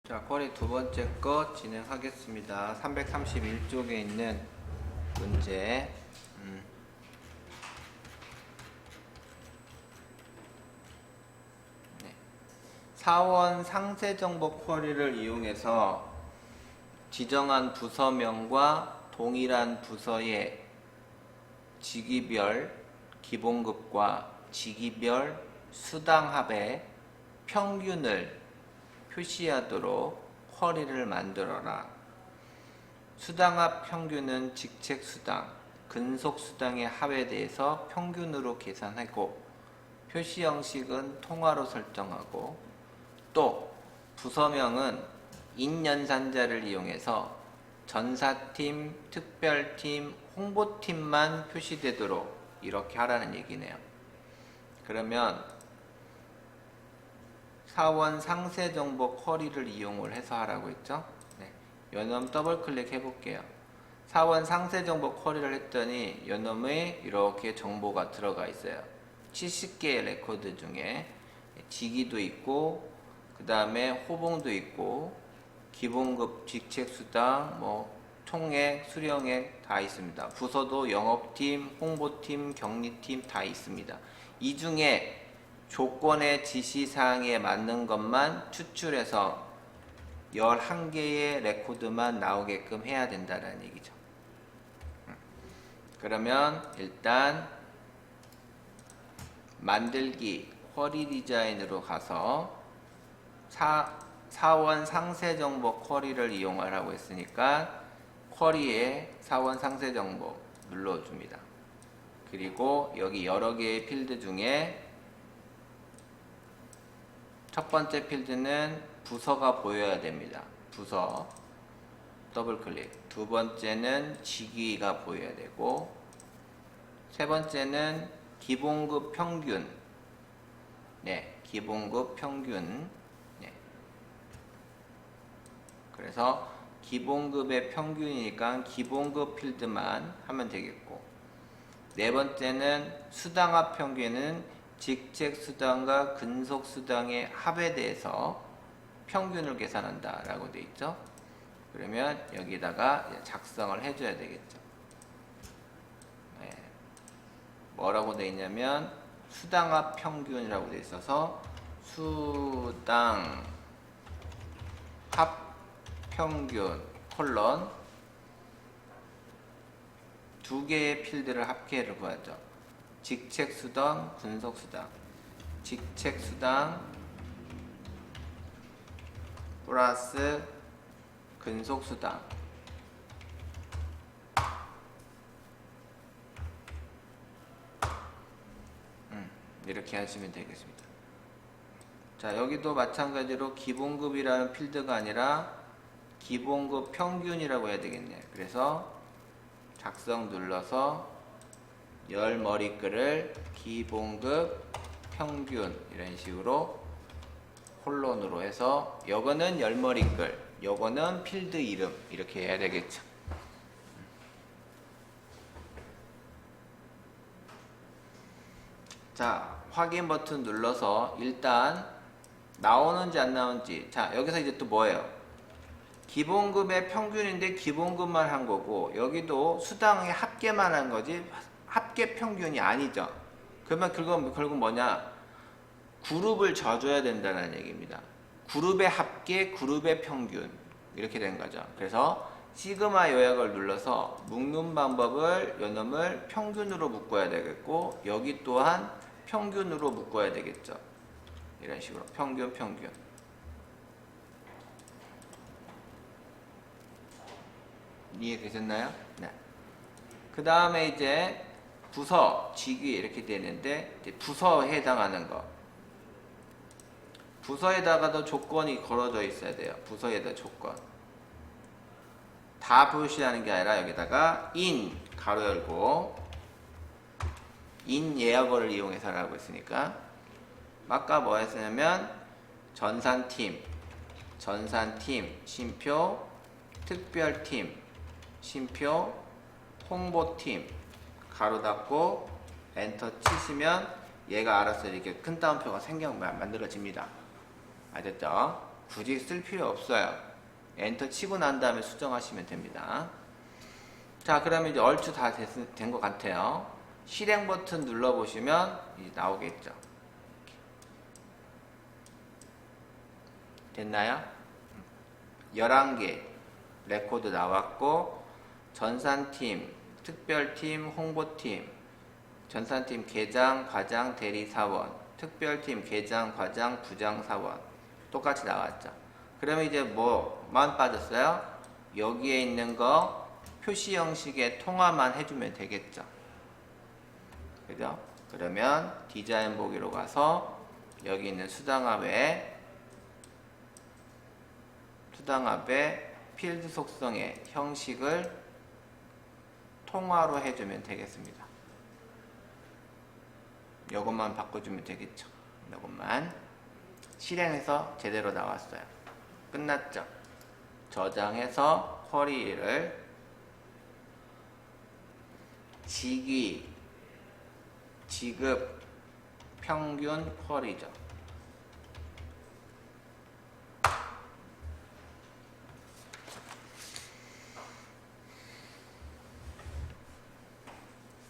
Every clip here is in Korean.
자, 쿼리 두 번째 거 진행하겠습니다. 331쪽에 있는 문제. 네. 사원 상세 정보 쿼리를 이용해서 지정한 부서명과 동일한 부서의 직위별 기본급과 직위별 수당합의 평균을 표시하도록 쿼리를 만들어라. 수당합 평균은 직책수당, 근속수당의 합에 대해서 평균으로 계산하고 표시 형식은 통화로 설정하고 또 부서명은 인연산자를 이용해서 전사팀, 특별팀, 홍보팀만 표시되도록 이렇게 하라는 얘기네요. 그러면 사원 상세 정보 쿼리를 이용을 해서 하라고 했죠. 네. 요놈 더블 클릭해 볼게요. 사원 상세 정보 쿼리를 했더니 요놈에 이렇게 정보가 들어가 있어요. 70개의 레코드 중에 직위도 있고 그 다음에 호봉도 있고 기본급 직책수당 총액 수령액 다 있습니다. 부서도 영업팀, 홍보팀, 격리팀 다 있습니다. 이 중에 조건의 지시사항에 맞는 것만 추출해서 11개의 레코드만 나오게끔 해야 된다는 얘기죠. 그러면 일단 만들기 쿼리 디자인으로 가서 사원 상세 정보 쿼리를 이용하라고 했으니까 쿼리에 사원 상세 정보 눌러줍니다. 그리고 여기 여러 개의 필드 중에 첫 번째 필드는 부서가 보여야 됩니다. 부서 더블 클릭. 두 번째는 직위가 보여야 되고 세 번째는 기본급 평균. 네, 기본급 평균. 네. 그래서 기본급의 평균이니까 기본급 필드만 하면 되겠고 네 번째는 수당합 평균은 직책수당과 근속수당의 합에 대해서 평균을 계산한다 라고 되어 있죠. 그러면 여기다가 작성을 해줘야 되겠죠. 네. 뭐라고 되어 있냐면 수당합 평균이라고 되어 있어서 수당합 평균 콜론 두 개의 필드를 합계를 구하죠. 직책수당, 근속수당. 직책수당 플러스 근속수당. 이렇게 하시면 되겠습니다. 자, 여기도 마찬가지로 기본급이라는 필드가 아니라 기본급 평균이라고 해야 되겠네요. 그래서 작성 눌러서 열 머리글을 기본급 평균 이런 식으로 콜론으로 해서 요거는 열 머리글, 요거는 필드 이름 이렇게 해야 되겠죠. 자, 확인 버튼 눌러서 일단 나오는지 안 나오는지. 자, 여기서 이제 또 뭐예요? 기본급의 평균인데 기본급만 한 거고 여기도 수당의 합계만 한 거지 합계 평균이 아니죠. 그러면 결국 뭐냐? 그룹을 져줘야 된다는 얘기입니다. 그룹의 합계, 그룹의 평균 이렇게 된 거죠. 그래서 시그마 요약을 눌러서 묶는 방법을 요놈을 평균으로 묶어야 되겠고 여기 또한 평균으로 묶어야 되겠죠. 이런 식으로 평균 이해되셨나요? 네. 그 다음에 이제 부서, 직위 이렇게 되는데 부서에 해당하는 거. 부서에다가도 조건이 걸어져 있어야 돼요. 부서에다 조건. 다 표시하는 게 아니라 여기다가 in 가로 열고 in 예약어를 이용해서 하라고 했으니까 아까 뭐 했었냐면 전산팀, 쉼표, 특별팀, 쉼표, 홍보팀 가로 닫고 엔터 치시면 얘가 알아서 이렇게 큰 따옴표가 만들어집니다. 아셨죠? 굳이 쓸 필요 없어요. 엔터 치고 난 다음에 수정하시면 됩니다. 자, 그러면 이제 얼추 다 된 것 같아요. 실행 버튼 눌러보시면 이제 나오겠죠. 됐나요? 11개 레코드 나왔고, 전산팀, 특별팀, 홍보팀, 전산팀 계장, 과장, 대리사원, 특별팀 계장, 과장, 부장사원 똑같이 나왔죠. 그러면 이제 뭐만 빠졌어요? 여기에 있는 거 표시 형식의 통화만 해주면 되겠죠. 그죠? 그러면 디자인 보기로 가서 여기 있는 수당합의 필드 속성의 형식을 통화로 해주면 되겠습니다. 이것만 바꿔주면 되겠죠. 이것만 실행해서 제대로 나왔어요. 끝났죠. 저장해서 쿼리를 직위, 지급, 평균 쿼리죠.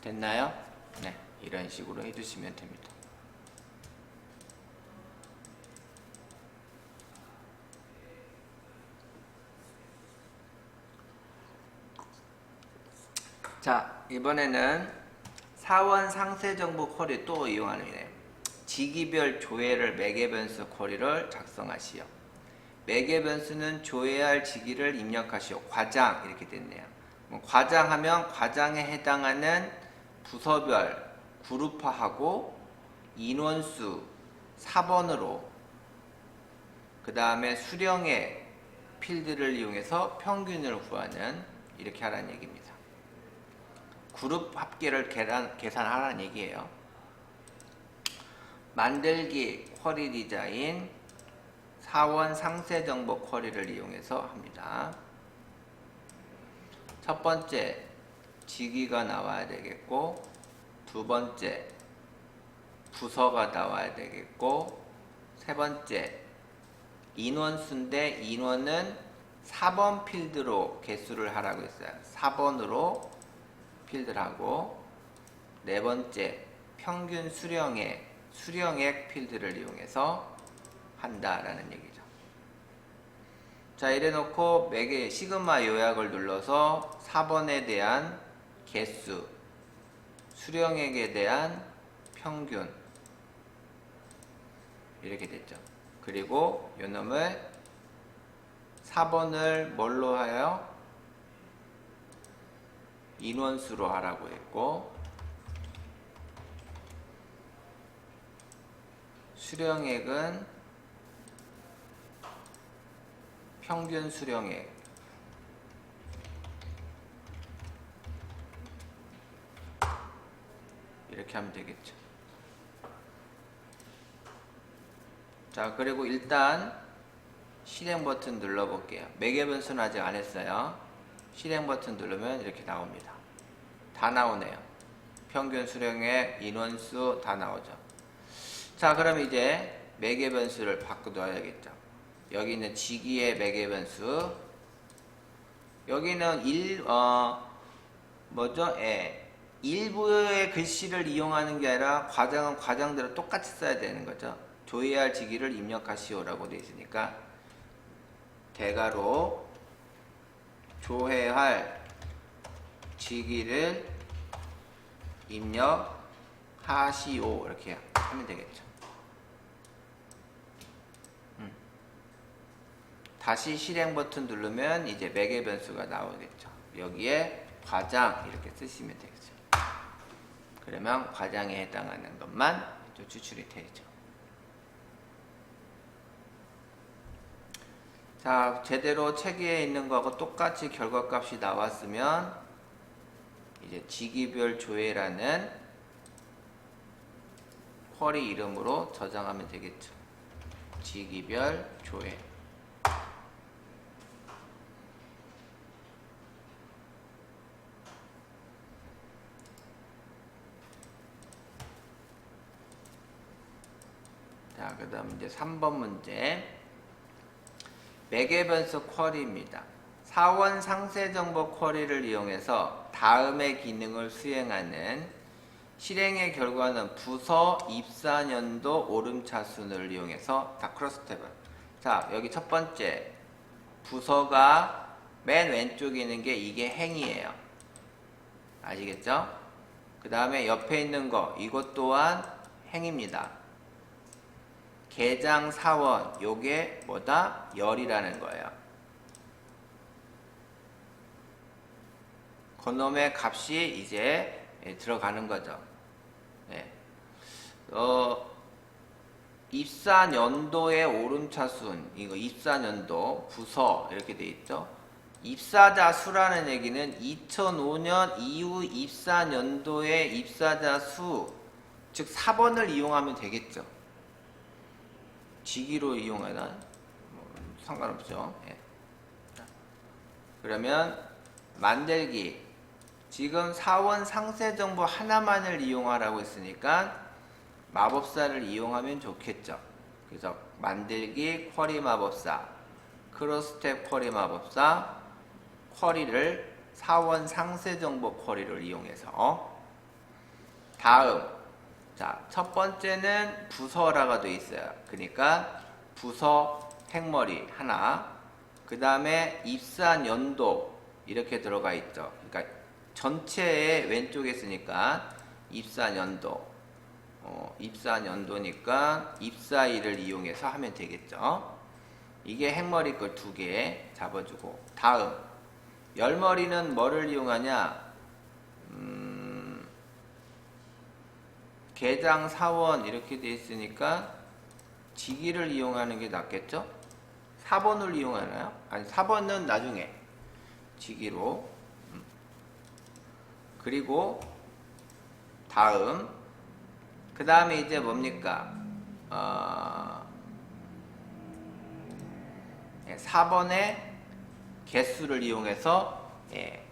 됐나요? 네, 이런 식으로 해주시면 됩니다. 자, 이번에는 사원 상세 정보 쿼리 또 이용하는 거예요. 직위별 조회를 매개 변수 쿼리를 작성하시오. 매개 변수는 조회할 직위를 입력하시오. 과장 이렇게 됐네요. 과장하면 과장에 해당하는 부서별 그룹화하고 인원수 4번으로 그 다음에 수령의 필드를 이용해서 평균을 구하는 이렇게 하라는 얘기입니다. 그룹 합계를 계산하라는 얘기예요. 만들기 쿼리 디자인 사원 상세 정보 쿼리를 이용해서 합니다. 첫 번째 직위가 나와야 되겠고, 두 번째 부서가 나와야 되겠고, 세 번째 인원수인데 인원은 4번 필드로 개수를 하라고 했어요. 4번으로 필드를 하고, 네 번째 평균 수령액 필드를 이용해서 한다라는 얘기죠. 자, 이래 놓고 매개 시그마 요약을 눌러서 4번에 대한 개수, 수령액에 대한 평균 이렇게 됐죠. 그리고 요놈을 4번을 뭘로 하여? 인원수로 하라고 했고, 수령액은 평균 수령액 이렇게 하면 되겠죠. 자, 그리고 일단 실행 버튼 눌러 볼게요. 매개 변수는 아직 안 했어요. 실행 버튼 누르면 이렇게 나옵니다. 다 나오네요. 평균 수령액, 인원수 다 나오죠. 자, 그럼 이제 매개 변수를 바꿔둬야겠죠. 여기 있는 직위의 매개 변수, 여기는 일부의 글씨를 이용하는 게 아니라 과장은 과장대로 똑같이 써야 되는 거죠. 조회할 직위를 입력하시오라고 되어 있으니까 대괄호 조회할 직위를 입력하시오 이렇게 하면 되겠죠. 다시 실행 버튼 누르면 이제 매개 변수가 나오겠죠. 여기에 과장 이렇게 쓰시면 되겠죠. 그러면 과장에 해당하는 것만 추출이 되죠. 자, 제대로 체계에 있는 거하고 똑같이 결과값이 나왔으면 이제 직위별 조회라는 쿼리 이름으로 저장하면 되겠죠. 직위별 조회. 자, 그 다음 이제 3번 문제. 매개 변수 쿼리입니다. 사원 상세 정보 쿼리를 이용해서 다음의 기능을 수행하는 실행의 결과는 부서 입사 연도 오름차순을 이용해서 다 크로스 탭을. 자, 여기 첫 번째 부서가 맨 왼쪽에 있는 게 이게 행이에요. 아시겠죠? 그 다음에 옆에 있는 거 이것 또한 행입니다. 계장 사원 요게 뭐다? 열이라는 거예요. 그놈의 값이 이제 들어가는 거죠. 네. 입사 연도의 오름차순, 이거 입사 연도, 부서 이렇게 돼 있죠. 입사자 수라는 얘기는 2005년 이후 입사 연도의 입사자 수, 즉 4번을 이용하면 되겠죠. 직위로 이용하나 상관없죠. 예. 그러면 만들기. 지금 사원 상세 정보 하나만을 이용하라고 했으니까 마법사를 이용하면 좋겠죠. 그래서 만들기 쿼리 마법사, 크로스탭 쿼리 마법사, 쿼리를 사원 상세 정보 쿼리를 이용해서 다음, 자, 첫 번째는 부서라고 되어 있어요. 그러니까 부서 행머리 하나, 그 다음에 입사 연도 이렇게 들어가 있죠. 그러니까 전체의 왼쪽에 있으니까 입사 연도, 입사 연도니까 입사일을 이용해서 하면 되겠죠. 이게 행머리 걸 2개 잡아주고, 다음 열머리는 뭐를 이용하냐? 계장 사원 이렇게 돼 있으니까 직위를 이용하는 게 낫겠죠? 4번을 이용하나요? 아니 4번은 나중에 직위로. 그리고 다음 그 다음에 이제 뭡니까? 4번의 개수를 이용해서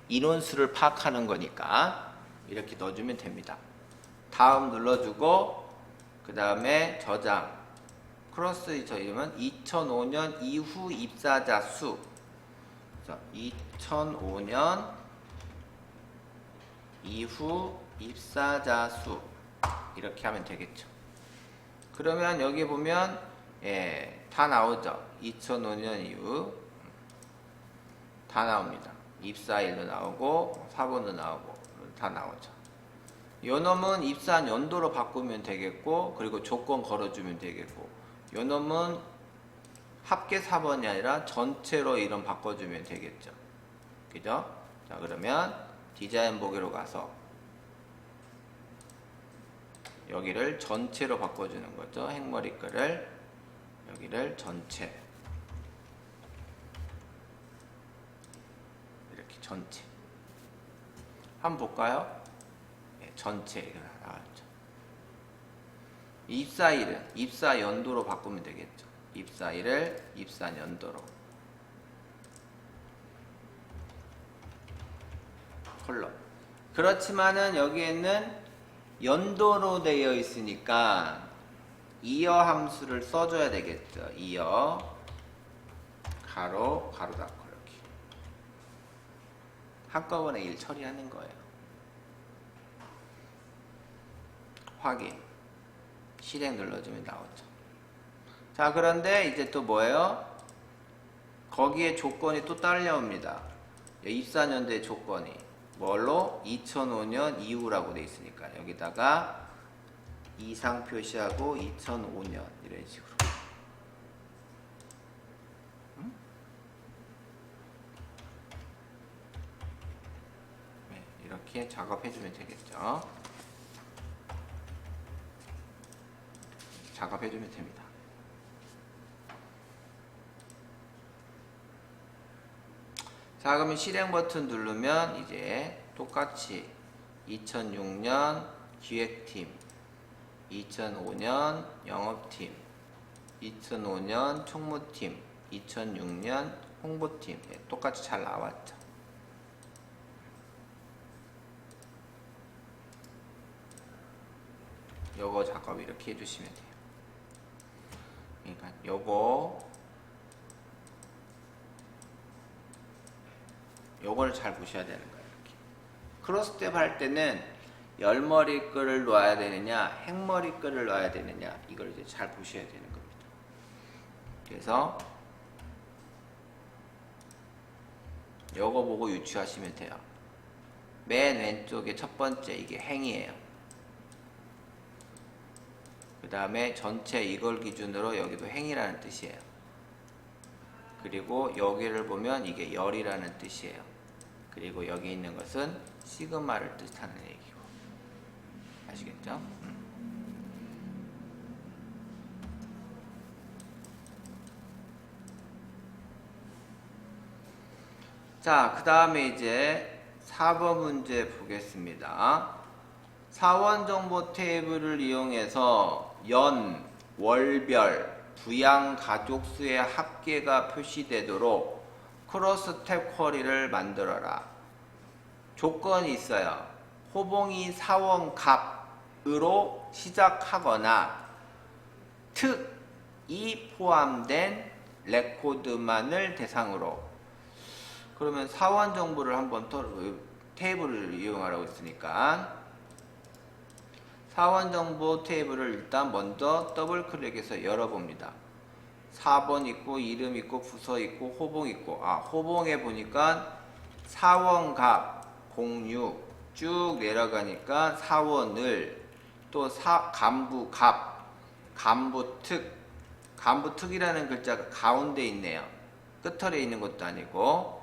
인원수를 파악하는 거니까 이렇게 넣어주면 됩니다. 다음 눌러주고 그 다음에 저장 크로스 저이면 2005년 이후 입사자 수. 2005년 이후 입사자 수 이렇게 하면 되겠죠. 그러면 여기 보면 다 나오죠. 2005년 이후 다 나옵니다. 입사일도 나오고 4번도 나오고 다 나오죠. 요 놈은 입사 연도로 바꾸면 되겠고, 그리고 조건 걸어주면 되겠고, 요 놈은 합계 4번이 아니라 전체로 이름 바꿔주면 되겠죠. 그죠? 자, 그러면 디자인 보기로 가서 여기를 전체로 바꿔주는 거죠. 행머리 거를 여기를 전체, 이렇게 전체 한번 볼까요? 전체 이거 나왔죠. 입사일은 입사 연도로 바꾸면 되겠죠. 입사일을 입사 연도로 콜론. 그렇지만은 여기에는 연도로 되어 있으니까 이어 함수를 써줘야 되겠죠. 이어 가로 닫고 이렇게 한꺼번에 일 처리하는 거예요. 확인, 실행 눌러주면 나오죠. 자, 그런데 이제 또 뭐예요? 거기에 조건이 또 딸려옵니다. 입사연도의 조건이 뭘로? 2005년 이후라고 돼 있으니까 여기다가 이상 표시하고 2005년 이런 식으로. 네, 이렇게 작업해주면 되겠죠. 작업해주면 됩니다. 자, 그러면 실행 버튼 누르면 이제 똑같이 2006년 기획팀, 2005년 영업팀, 2005년 총무팀, 2006년 홍보팀 똑같이 잘 나왔죠. 요거 작업 이렇게 해주시면 돼요. 그러니까 요거 요걸 잘 보셔야 되는 거예요. 이렇게. 크로스텝 할 때는 열머리 끌을 놔야 되느냐, 행머리 끌을 놔야 되느냐, 이걸 이제 잘 보셔야 되는 겁니다. 그래서 요거 보고 유추하시면 돼요. 맨 왼쪽에 첫 번째 이게 행이에요. 그 다음에 전체 이걸 기준으로 여기도 행이라는 뜻이에요. 그리고 여기를 보면 이게 열이라는 뜻이에요. 그리고 여기 있는 것은 시그마를 뜻하는 얘기고. 아시겠죠? 자, 그 다음에 이제 4번 문제 보겠습니다. 사원 정보 테이블을 이용해서 연, 월별, 부양 가족 수의 합계가 표시되도록 크로스탭 쿼리를 만들어라. 조건이 있어요. 호봉이 사원 값으로 시작하거나 특이 포함된 레코드만을 대상으로. 그러면 사원 정보를 한번 테이블을 이용하라고 했으니까 사원 정보 테이블을 일단 먼저 더블 클릭해서 열어봅니다. 4번 있고 이름 있고 부서 있고 호봉 있고, 호봉에 보니까 사원갑 06 쭉 내려가니까 사원을, 또 간부갑, 간부특이라는 글자가 가운데 있네요. 끝털에 있는 것도 아니고.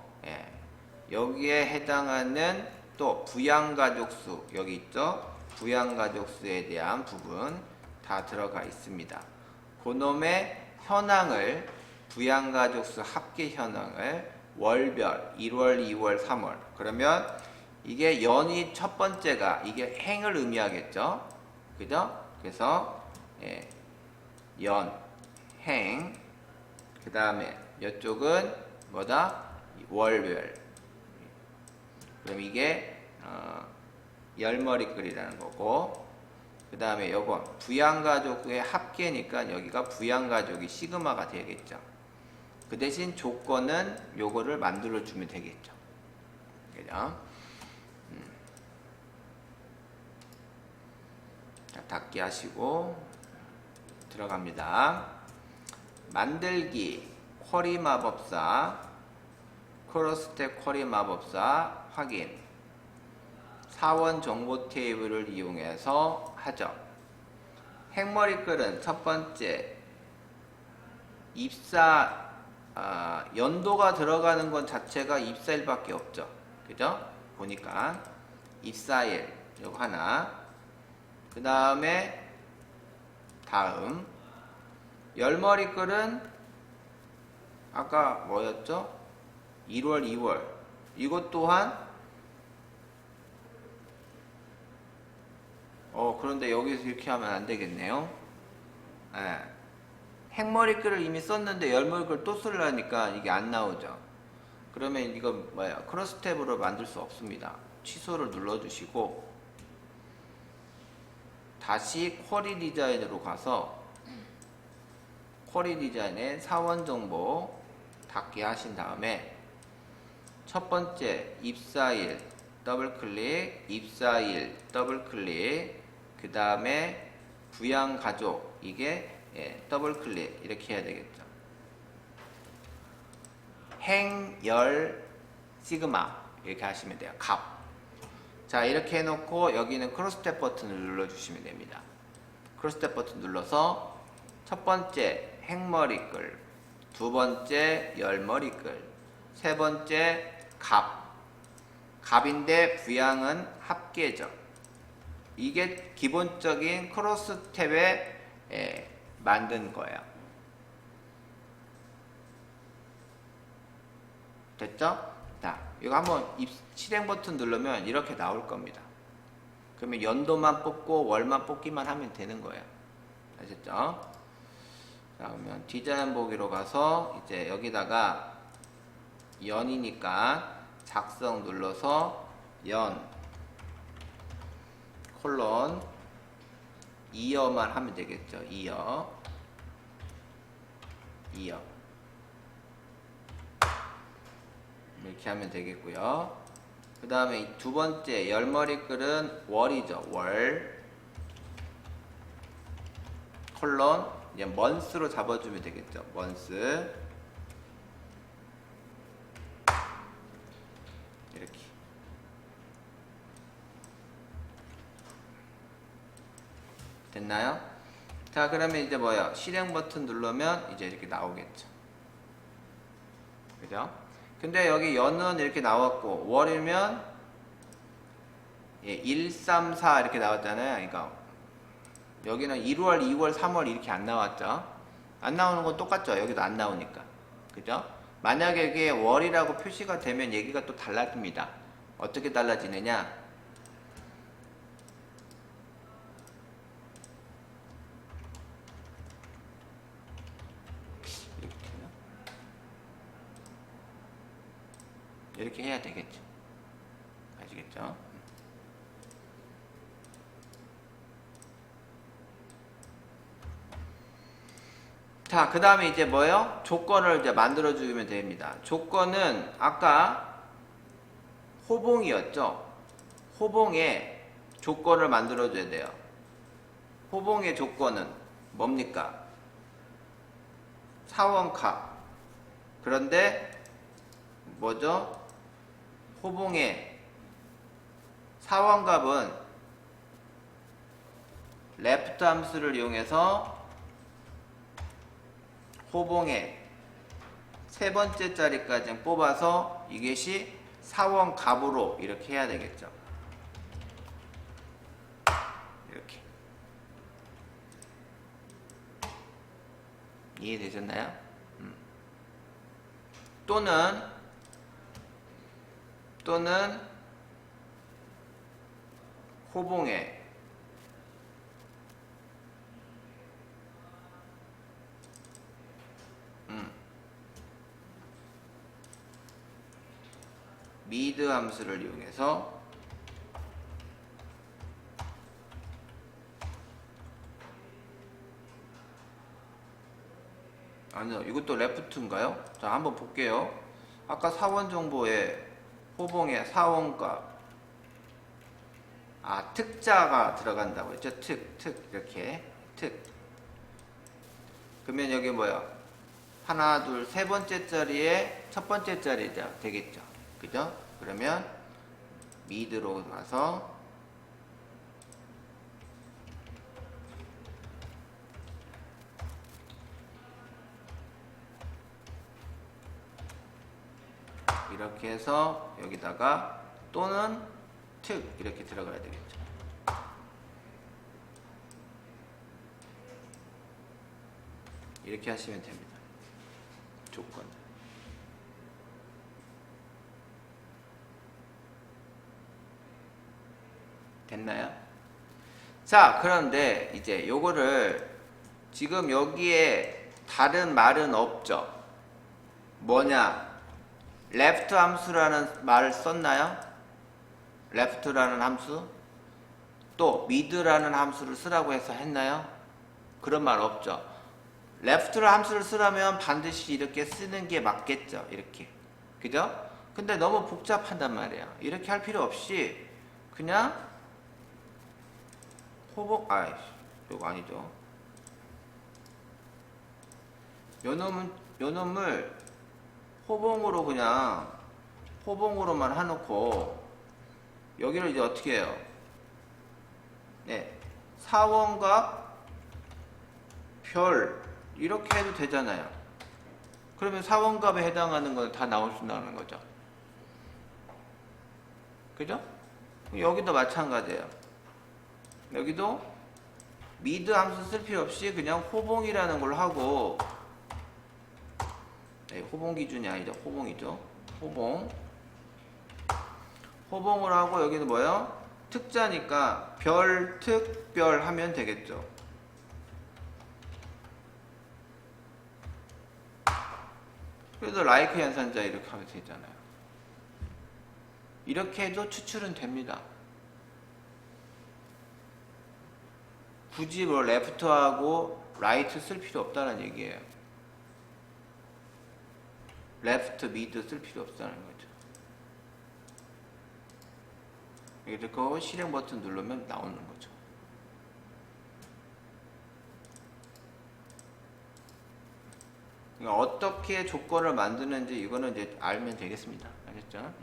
여기에 해당하는 또 부양가족수, 여기 있죠? 부양가족수에 대한 부분 다 들어가 있습니다. 그놈의 현황을, 부양가족수 합계 현황을 월별 1월, 2월, 3월. 그러면 이게 연이 첫 번째가 이게 행을 의미하겠죠? 그죠? 그래서 연, 행. 그 다음에 이쪽은 뭐다? 월별. 그럼 이게 열머리글이라는 거고, 그 다음에 요건 부양가족의 합계니까 여기가 부양가족이 시그마가 되겠죠. 그 대신 조건은 요거를 만들어 주면 되겠죠. 그죠? 자, 닫기 하시고 들어갑니다. 만들기 쿼리 마법사, 크로스탭 쿼리 마법사 확인. 사원 정보 테이블을 이용해서 하죠. 행머리글은 첫 번째 입사, 연도가 들어가는 것 자체가 입사일밖에 없죠. 그죠? 보니까 입사일 요거 하나. 그 다음에 다음 열머리글은 아까 뭐였죠? 1월, 2월. 이것 또한 그런데 여기서 이렇게 하면 안 되겠네요. 행머리글을 이미 썼는데 열머리글 또 쓰려니까 이게 안 나오죠. 그러면 이거 뭐야? 크로스탭으로 만들 수 없습니다. 취소를 눌러주시고 다시 쿼리 디자인으로 가서 쿼리 디자인에 사원 정보 닫기 하신 다음에 첫 번째 입사일 더블 클릭, 입사일 더블 클릭, 그 다음에 부양가족 이게 더블 클릭 이렇게 해야 되겠죠. 행, 열, 시그마 이렇게 하시면 돼요. 값. 자, 이렇게 해놓고 여기는 크로스탭 버튼을 눌러주시면 됩니다. 크로스탭 버튼 눌러서 첫 번째 행머리글, 두 번째 열머리글, 세 번째 값. 값인데 부양은 합계죠. 이게 기본적인 크로스탭에 만든 거예요. 됐죠? 자, 이거 한번 실행 버튼 누르면 이렇게 나올 겁니다. 그러면 연도만 뽑고 월만 뽑기만 하면 되는 거예요. 아셨죠? 자, 그러면 디자인 보기로 가서 이제 여기다가 연이니까 작성 눌러서 연 콜론 2여만 하면 되겠죠. 2여 이렇게 하면 되겠고요. 그 다음에 두 번째 열머리글은 월이죠. 월 콜론 이제 month로 잡아주면 되겠죠. month 이렇게 됐나요? 자, 그러면 이제 뭐야? 실행 버튼 누르면 이제 이렇게 나오겠죠. 그죠? 근데 여기 연은 이렇게 나왔고 월이면 1, 3, 4 이렇게 나왔잖아요. 그러니까 여기는 1월, 2월, 3월 이렇게 안 나왔죠. 안 나오는 건 똑같죠. 여기도 안 나오니까. 그죠? 만약에 이게 월이라고 표시가 되면 얘기가 또 달라집니다. 어떻게 달라지느냐? 이렇게 해야 되겠죠. 아시겠죠? 자, 그 다음에 이제 뭐요? 조건을 이제 만들어 주면 됩니다. 조건은 아까 호봉이었죠? 호봉에 조건을 만들어 줘야 돼요. 호봉의 조건은 뭡니까? 사원값. 그런데 뭐죠? 호봉의 사원값은 left 함수를 이용해서 호봉의 세 번째 자리까지 뽑아서 이것이 사원값으로 이렇게 해야 되겠죠. 이렇게 이해되셨나요? 또는 호봉에 미드 함수를 이용해서 아니요, 이것도 레프트인가요? 자, 한번 볼게요. 아까 사원 정보에 호봉의 사원값 특자가 들어간다고 했죠. 특 이렇게 특. 그러면 여기 뭐야? 하나, 둘, 세 번째 자리에 첫 번째 자리죠. 되겠죠. 그죠? 그러면 미드로 가서 이렇게 해서 여기다가 또는 특 이렇게 들어가야 되겠죠. 이렇게 하시면 됩니다. 조건. 됐나요? 자, 그런데 이제 요거를 지금 여기에 다른 말은 없죠. 뭐냐? left 함수라는 말을 썼나요? left라는 함수? 또 mid라는 함수를 쓰라고 해서 했나요? 그런 말 없죠. left라는 함수를 쓰려면 반드시 이렇게 쓰는 게 맞겠죠. 이렇게. 그죠? 근데 너무 복잡한단 말이에요. 이렇게 할 필요 없이 그냥 호봉, 이거 아니죠. 요놈을 호봉으로 그냥 호봉으로만 해놓고 여기를 이제 어떻게 해요? 네, 사원과 별 이렇게 해도 되잖아요. 그러면 사원값에 해당하는 건 다 나올 수 있는 거죠. 그죠? 여기도 마찬가지예요. 여기도 미드 함수 쓸 필요 없이 그냥 호봉이라는 걸 하고, 네, 호봉 기준이 아니죠. 호봉이죠. 호봉을 하고 여기는 뭐예요? 특자니까 별, 특, 별 하면 되겠죠. 그래서 라이크 연산자 이렇게 하면 되잖아요. 이렇게 해도 추출은 됩니다. 굳이 뭐 레프트하고 라이트 쓸 필요 없다는 얘기예요. 레프트, 미드 쓸 필요 없다는 거죠. 이렇게 실행 버튼 누르면 나오는 거죠. 그러니까 어떻게 조건을 만드는지 이거는 이제 알면 되겠습니다. 알겠죠?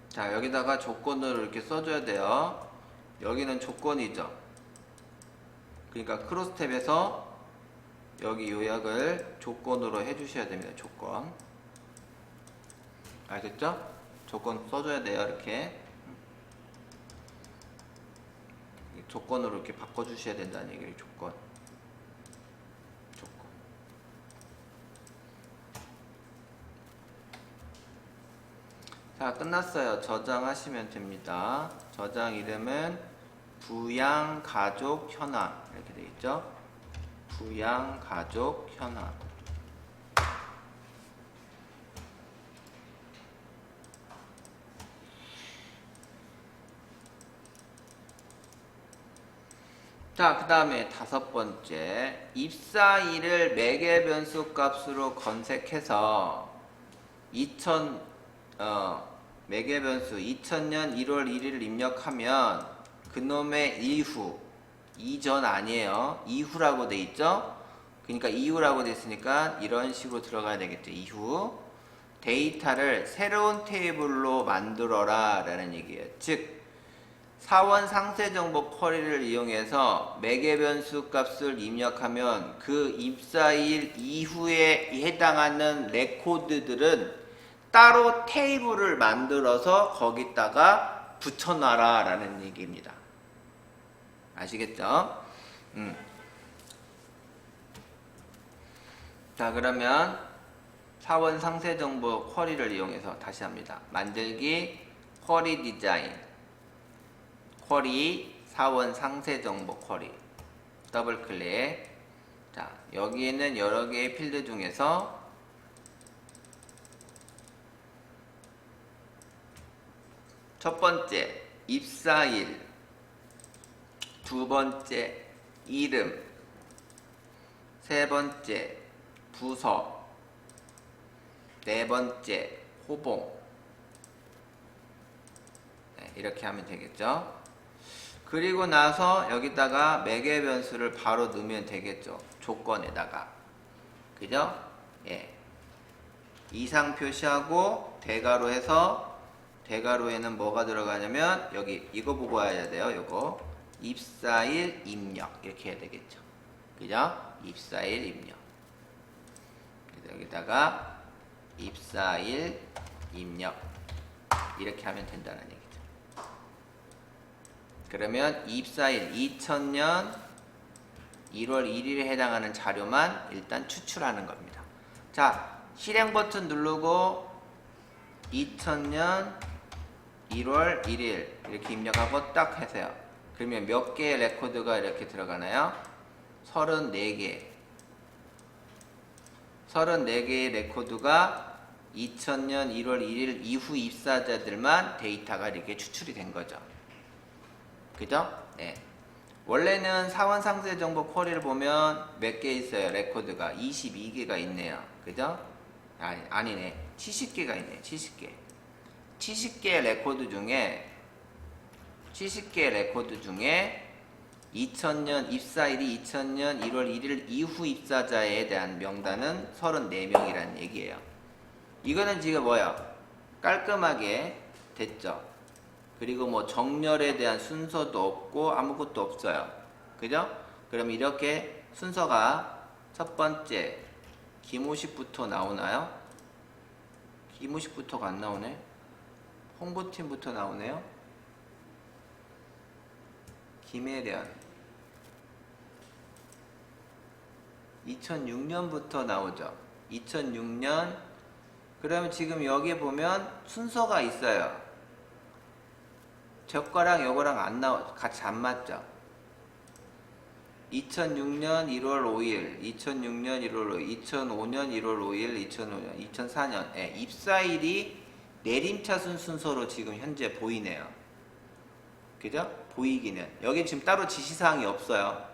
자, 여기다가 조건을 이렇게 써줘야 돼요. 여기는 조건이죠. 그러니까 크로스탭에서 여기 요약을 조건으로 해주셔야 됩니다. 조건. 알겠죠? 조건 써줘야 돼요. 이렇게 조건으로 이렇게 바꿔주셔야 된다는 얘기예요. 조건. 자, 끝났어요. 저장하시면 됩니다. 저장 이름은 부양가족 현황 이렇게 되어 있죠. 부양가족 현황. 자, 그 다음에 5번째, 입사일을 매개변수 값으로 검색해서 매개변수 2000년 1월 1일을 입력하면 그놈의 이전 아니에요. 이후라고 돼 있죠. 그러니까 이후라고 돼 있으니까 이런 식으로 들어가야 되겠죠. 이후 데이터를 새로운 테이블로 만들어라 라는 얘기예요. 즉 사원 상세 정보 쿼리를 이용해서 매개변수 값을 입력하면 그 입사일 이후에 해당하는 레코드들은 따로 테이블을 만들어서 거기다가 붙여놔라 라는 얘기입니다. 아시겠죠? 자, 그러면 사원 상세 정보 쿼리를 이용해서 다시 합니다. 만들기, 쿼리 디자인, 쿼리, 사원 상세 정보 쿼리, 더블 클릭. 자, 여기에는 여러 개의 필드 중에서 첫 번째, 입사일. 두 번째, 이름. 세 번째, 부서. 네 번째, 호봉. 네, 이렇게 하면 되겠죠. 그리고 나서 여기다가 매개변수를 바로 넣으면 되겠죠. 조건에다가. 그죠? 예. 이상 표시하고 대괄호 해서 대괄호에는 뭐가 들어가냐면 여기 이거 보고 와야 돼요. 요거 입사일 입력 이렇게 해야 되겠죠. 그죠? 입사일 입력. 여기다가 입사일 입력 이렇게 하면 된다는 얘기죠. 그러면 입사일 2000년 1월 1일에 해당하는 자료만 일단 추출하는 겁니다. 자, 실행 버튼 누르고 2000년 1월 1일 이렇게 입력하고 딱 하세요. 그러면 몇 개의 레코드가 이렇게 들어가나요? 34개. 34개의 레코드가 2000년 1월 1일 이후 입사자들만 데이터가 이렇게 추출이 된 거죠. 그죠? 네. 원래는 사원 상세 정보 쿼리를 보면 몇 개 있어요? 레코드가 22개가 있네요. 그죠? 아니네. 70개가 있네. 70개. 70개의 레코드 중에 2000년 입사일이 2000년 1월 1일 이후 입사자에 대한 명단은 34명이라는 얘기예요. 이거는 지금 뭐야? 깔끔하게 됐죠. 그리고 뭐 정렬에 대한 순서도 없고 아무것도 없어요. 그죠? 그럼 이렇게 순서가 첫 번째 김호식부터 나오나요? 김호식부터가 안 나오네. 홍보팀부터 나오네요. 김혜련 2006년부터 나오죠. 2006년. 그러면 지금 여기 보면 순서가 있어요. 저거랑 요거랑 같이 안 맞죠. 2006년 1월 5일, 2006년 1월 5일, 2005년 1월 5일, 2005년, 2004년. 예, 입사일이 내림차순 순서로 지금 현재 보이네요. 그죠? 보이기는. 여긴 지금 따로 지시사항이 없어요.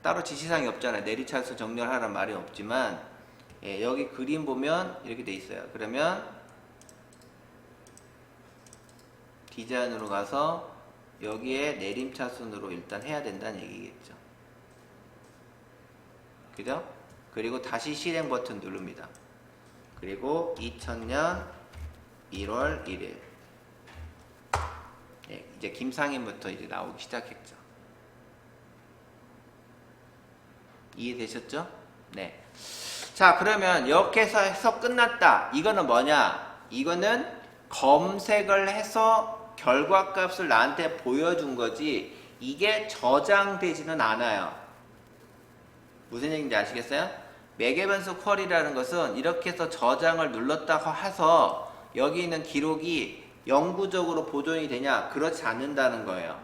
따로 지시사항이 없잖아요. 내리차수 정렬하라는 말이 없지만, 예, 여기 그림 보면 이렇게 돼 있어요. 그러면 디자인으로 가서 여기에 내림차순으로 일단 해야 된다는 얘기겠죠. 그죠? 그리고 다시 실행 버튼 누릅니다. 그리고 2000년 1월 1일. 예, 이제 김상인부터 이제 나오기 시작했죠. 이해되셨죠? 네. 자, 그러면 이렇게 해서 끝났다. 이거는 뭐냐? 이거는 검색을 해서 결과값을 나한테 보여준 거지, 이게 저장되지는 않아요. 무슨 얘기인지 아시겠어요? 맥에반스 쿼리라는 것은 이렇게 해서 저장을 눌렀다고 해서 여기 있는 기록이 영구적으로 보존이 되냐? 그렇지 않는다는 거예요.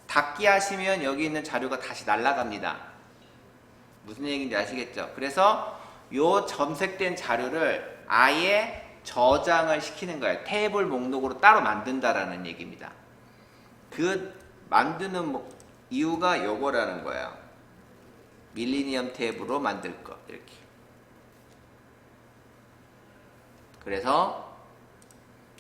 닫기 하시면 여기 있는 자료가 다시 날아갑니다. 무슨 얘기인지 아시겠죠? 그래서 요 점색된 자료를 아예 저장을 시키는 거예요. 테이블 목록으로 따로 만든다라는 얘기입니다. 그 만드는 이유가 요거라는 거예요. 밀리니엄 탭으로 만들 거, 이렇게. 그래서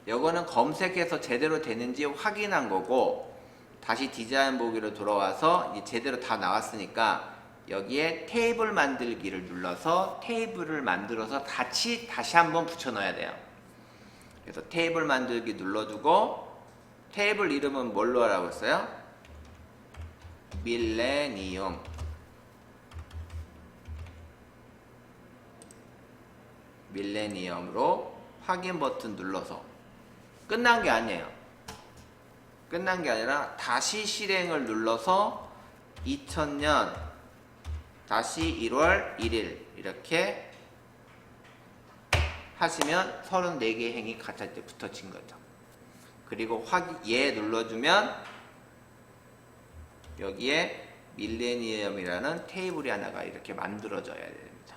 요거는 검색해서 제대로 되는지 확인한 거고, 다시 디자인 보기로 돌아와서 이제 제대로 다 나왔으니까 여기에 테이블 만들기를 눌러서 테이블을 만들어서 다시 한번 붙여 넣어야 돼요. 그래서 테이블 만들기 눌러주고, 테이블 이름은 뭘로 하라고 했어요? 밀레니엄. 밀레니엄으로 확인 버튼 눌러서. 끝난 게 아니에요. 끝난 게 아니라 다시 실행을 눌러서 2000년 다시 1월 1일 이렇게 하시면 34개의 행이 같이 붙어진 거죠. 그리고 얘 눌러주면 여기에 밀레니엄이라는 테이블이 하나가 이렇게 만들어져야 됩니다.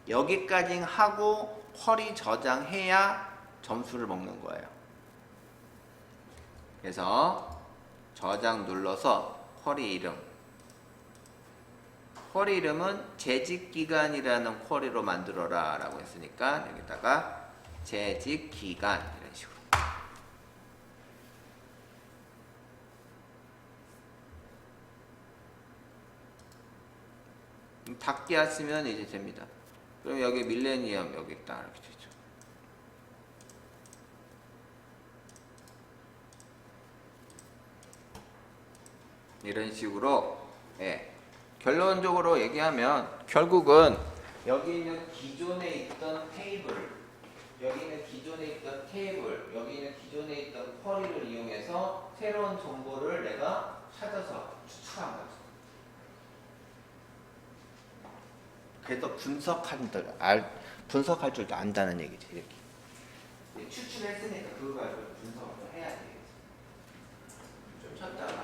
여기까지 하고 쿼리 저장해야 점수를 먹는 거예요. 그래서 저장 눌러서 쿼리 이름. 쿼리 이름은 재직기간이라는 쿼리로 만들어라 라고 했으니까 여기다가 재직기간 이런 식으로. 닫기 하시면 이제 됩니다. 그럼 여기 밀레니엄 여기 딱 이렇게 되죠. 이런 식으로, 예. 결론적으로 얘기하면 결국은 여기 있는 기존에 있던 테이블, 여기 있는 기존에 있던 테이블, 여기 있는 기존에 있던 쿼리를 이용해서 새로운 정보를 내가 찾아서 추출한 거죠. 그래서 분석할 줄도 안다는 얘기지. 이렇게 추출했으니까 그걸 가지고 분석을 해야 되겠지. 좀 쳤다가